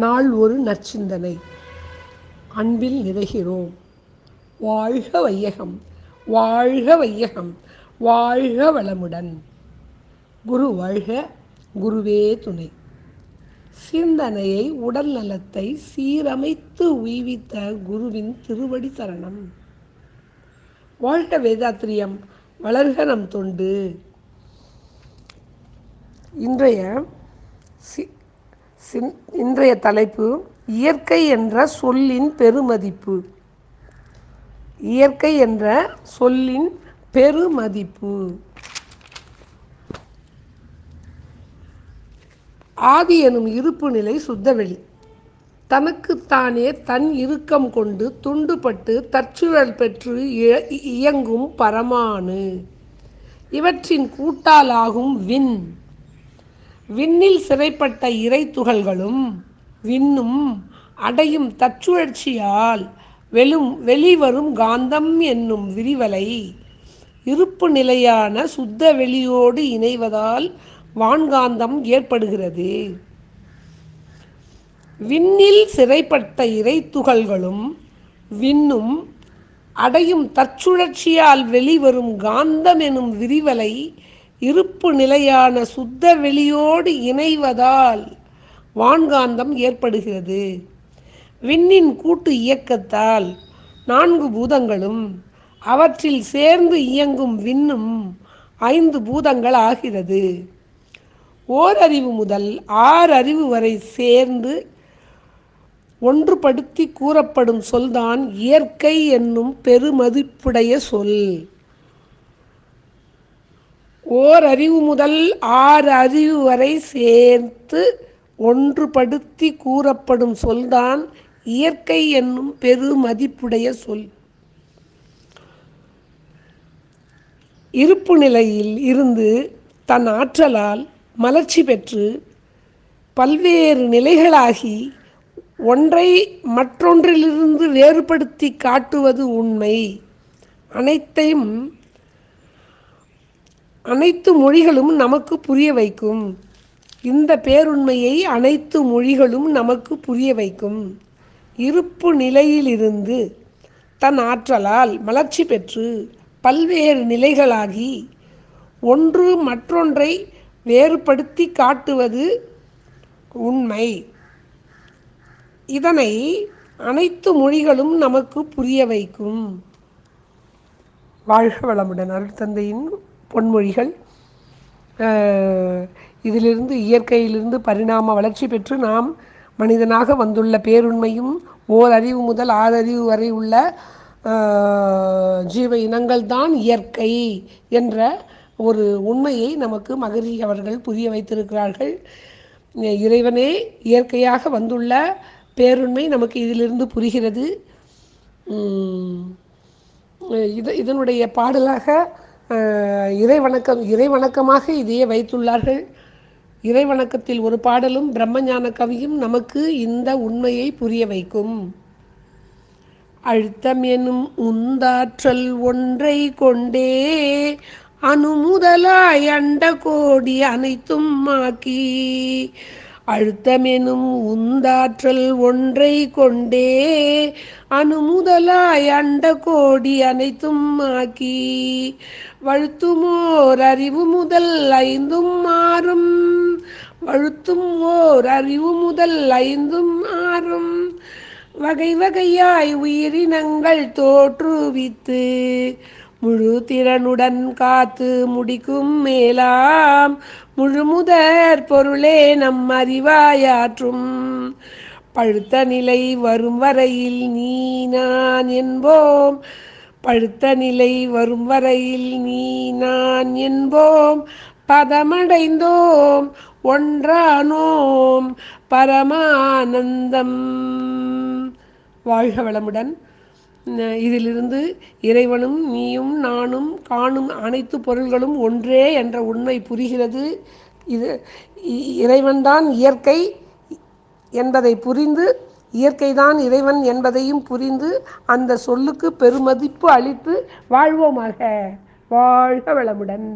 நாள் ஒரு நற்சிந்தனை. அன்பில் நிறைகிறோம். வாழ்க வையகம், வாழ்க வையகம், வாழ்க வளமுடன். குரு வாழ்க, குருவே துணை. சிந்தனையை உடல் நலத்தை சீரமைத்து உய்வித்த குருவின் திருவடி சரணம். வாழ்க வேதாத்திரியம், வளர்க நம் தொண்டு. இன்றைய தலைப்பு இயற்கை என்ற சொல்லின் பெருமதிப்பு. இயற்கை என்ற சொல்லின் பெருமதிப்பு. ஆதி எனும் இருப்பு நிலை சுத்தவெளி. தனக்குத்தானே தன் இறுக்கம் கொண்டு துண்டுபட்டு தற்சுழல் பெற்று இயங்கும் பரமானு. இவற்றின் கூட்டாலாகும் விண். விண்ணில் சிறைப்பட்ட இறை துகள்களும் விண்ணும் அடையும் தற்சுழற்சியால் வெளிவரும் காந்தம் என்னும் விரிவலை இருப்பு நிலையான சுத்த வெளியோடு இணைவதால் வான்காந்தம் ஏற்படுகிறது. விண்ணில் சிறைப்பட்ட இறை துகள்களும் விண்ணும் அடையும் தற்சுழற்சியால் வெளிவரும் காந்தம் எனும் விரிவலை இருப்பு நிலையான சுத்த வெளியோடு இணைவதால் வான்காந்தம் ஏற்படுகிறது. விண்ணின் கூட்டு இயக்கத்தால் 4 பூதங்களும் அவற்றில் சேர்ந்து இயங்கும் விண்ணும் 5 பூதங்கள் ஆகிறது. ஓரறிவு முதல் 6 அறிவு வரை சேர்ந்து ஒன்றுபடுத்தி கூறப்படும் சொல்தான் இயற்கை என்னும் பெருமதிப்புடைய சொல். ஓரறிவு முதல் 6 அறிவு வரை சேர்த்து ஒன்றுபடுத்தி கூறப்படும் சொல்தான் இயற்கை என்னும் பெருமதிப்புடைய சொல். இருப்பு நிலையில் இருந்து தன் ஆற்றலால் மலர்ச்சி பெற்று பல்வேறு நிலைகளாகி ஒன்றை மற்றொன்றிலிருந்து வேறுபடுத்தி காட்டுவது உண்மை. அனைத்து மொழிகளும் நமக்கு புரிய வைக்கும். இந்த பேருண்மையை அனைத்து மொழிகளும் நமக்கு புரிய வைக்கும். இருப்பு நிலையிலிருந்து தன் ஆற்றலால் மலர்ச்சி பெற்று பல்வேறு நிலைகளாகி ஒன்று மற்றொன்றை வேறுபடுத்தி காட்டுவது உண்மை. இதனை அனைத்து மொழிகளும் நமக்கு புரிய வைக்கும். வாழ்க வளமுடன். அருட்தந்தையின் பொன்மொழிகள். இதிலிருந்து இயற்கையிலிருந்து பரிணாம வளர்ச்சி பெற்று நாம் மனிதனாக வந்துள்ள பேருண்மையும் ஓரறிவு முதல் 6 அறிவு வரை உள்ள ஜீவ இனங்கள் தான் இயற்கை என்ற ஒரு உண்மையை நமக்கு மகரிஷி அவர்கள் புரிய வைத்திருக்கிறார்கள். இறைவனே இயற்கையாக வந்துள்ள பேருண்மை நமக்கு இதிலிருந்து புரிகிறது. இதனுடைய பாடலாக இறைவணக்கமாக இதையே வைத்துள்ளார்கள். இறைவணக்கத்தில் ஒரு பாடலும் பிரம்மஞான கவியும் நமக்கு இந்த உண்மையை புரிய வைக்கும். அழுத்தம் எனும் உந்தாற்றல் ஒன்றை கொண்டே அணுமுதலாய் அண்ட கோடி அனைத்தும் ஆக்கி. அழுத்தமெனும் உந்தாற்றல் ஒன்றை கொண்டே அணுமுதலாய் அண்ட கோடி அனைத்தும் ஆக்கி. வழுத்துமோர் அறிவு முதல் 5 ஆறும். வழுத்தும் ஓர் அறிவு முதல் 5 ஆறும். வகை வகையாய் உயிரினங்கள் தோற்றுவித்து முழு திறனுடன் காத்து முடிக்கும் மேலாம் முழுமுதற் பொருளே நம் அறிவாயாற்றும். பழுத்த நிலை வரும் வரையில் நீ நான் என்போம். பழுத்த நிலை வரும் வரையில் நீ நான் என்போம். பதமடைந்தோம் ஒன்றானோம் பரமானந்தம். வாழ்க வளமுடன். இதிலிருந்து இறைவனும் நீயும் நானும் காணும் அனைத்து பொருள்களும் ஒன்றே என்ற உண்மை புரிகிறது. இறைவன்தான் இயற்கை என்பதை புரிந்து இயற்கைதான் இறைவன் என்பதையும் புரிந்து அந்த சொல்லுக்கு பெருமதிப்பு அளித்து வாழ்வோமாக. வாழ்க வளமுடன்.